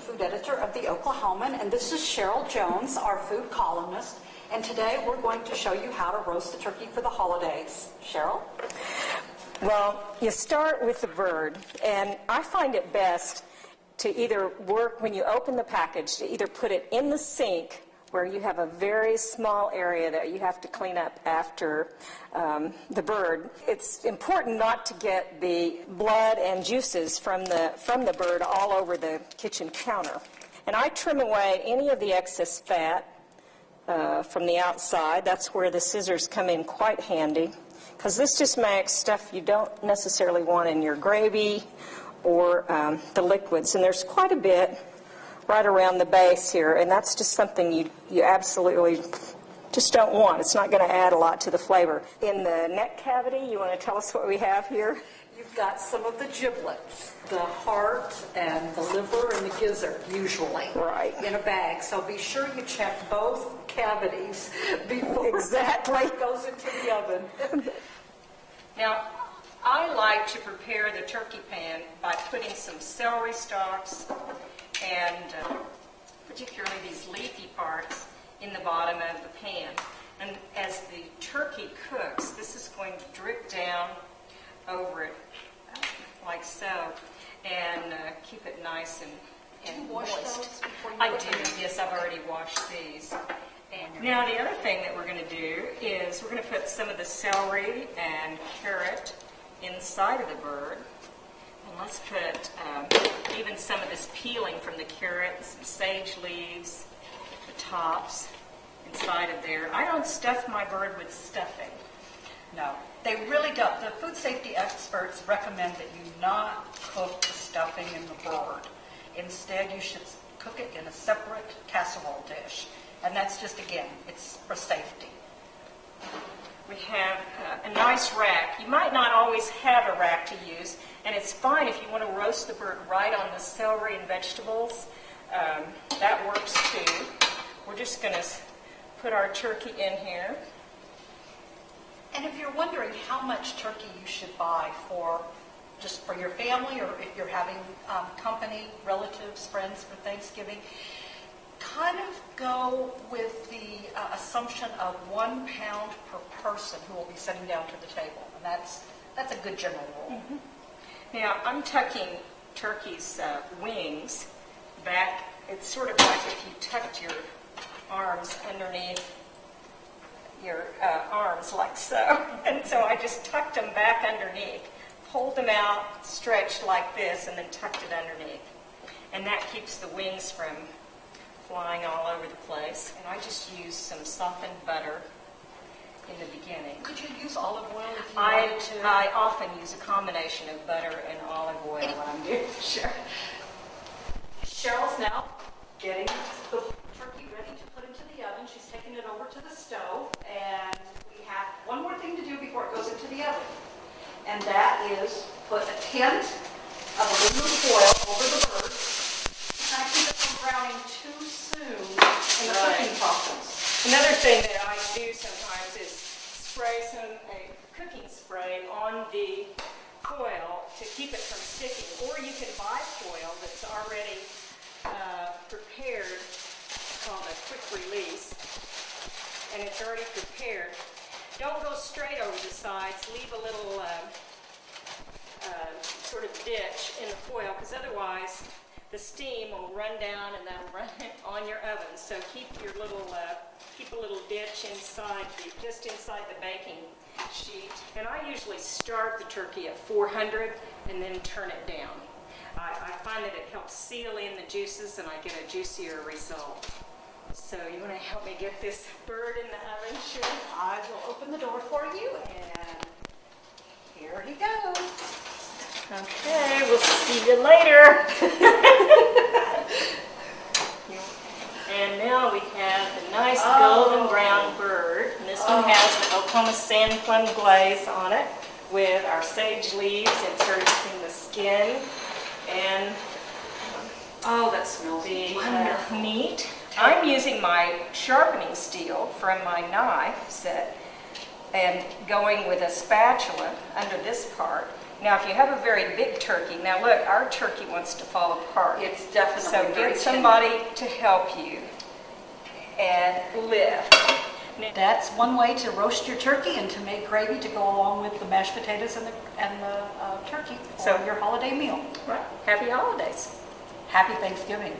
food editor of the Oklahoman, and this is Sherrel Jones, our food columnist, and today we're going to show you how to roast the turkey for the holidays. Sherrel? Well, you start with the bird, and I find it best to either work, when you open the package, to either put it in the sink where you have a very small area that you have to clean up after the bird. It's important not to get the blood and juices from the bird all over the kitchen counter. And I trim away any of the excess fat from the outside. That's where the scissors come in quite handy, because this just makes stuff you don't necessarily want in your gravy or the liquids. And there's quite a bit right around the base here, and that's just something you absolutely just don't want. It's not going to add a lot to the flavor. In the neck cavity, you want to tell us what we have here? You've got some of the giblets, the heart and the liver and the gizzard, usually, right, in a bag. So be sure you check both cavities before it goes into the oven. Now, I like to prepare the turkey pan by putting some celery stalks and particularly these leafy parts in the bottom of the pan. And as the turkey cooks, this is going to drip down over it like so, and keep it nice and moist. I do, yes, I've already washed these. And now the other thing that we're going to do is we're going to put some of the celery and carrot inside of the bird. And let's put even some of this peeling from the carrot, some sage leaves, the tops inside of there. I don't stuff my bird with stuffing. No, they really don't. The food safety experts recommend that you not cook the stuffing in the bird. Instead, you should cook it in a separate casserole dish. And that's just, again, it's for safety. We have a nice rack. You might not always have a rack to use, and it's fine if you want to roast the bird right on the celery and vegetables. That works too. We're just going to put our turkey in here. And if you're wondering how much turkey you should buy just for your family, or if you're having company, relatives, friends for Thanksgiving, kind of go with the assumption of 1 pound per person who will be sitting down to the table. And that's a good general rule. Mm-hmm. Now, I'm tucking turkey's wings back. It's sort of like if you tucked your arms underneath your arms like so. And so I just tucked them back underneath, pulled them out, stretched like this, and then tucked it underneath. And that keeps the wings from flying all over the place. And I just use some softened butter in the beginning. Could you use olive oil if you wanted to? I often use a combination of butter and olive oil when I'm doing it. Sure. Sherrel's now getting the turkey ready to put into the oven. She's taking it over to the stove, and we have one more thing to do before it goes into the oven, and that is put a tint of aluminum foil over the bird. Kind of keep it from browning too soon in the cooking process. Another thing that I do sometimes is spray a cooking spray on the foil to keep it from sticking. Or you can buy foil that's already prepared, called a quick release, and it's already prepared. Don't go straight over the sides. Leave a little sort of ditch in the foil, because otherwise the steam will run down and that'll run on your oven. So keep your keep a little ditch inside, just inside the baking sheet. And I usually start the turkey at 400 and then turn it down. I find that it helps seal in the juices and I get a juicier result. So you want to help me get this bird in the oven, Sharon? I will open the door for you, and here he goes. Okay, we'll see you later. And now we have the nice golden brown bird. And this one has the Oklahoma sand plum glaze on it with our sage leaves inserted in the skin. And that smells the meat. I'm using my sharpening steel from my knife set and going with a spatula under this part Now, if you have a very big turkey, now look, our turkey wants to fall apart. It's definitely So very get somebody to help you and lift. That's one way to roast your turkey and to make gravy to go along with the mashed potatoes and the turkey for So- your holiday meal. Right. Happy holidays. Happy Thanksgiving.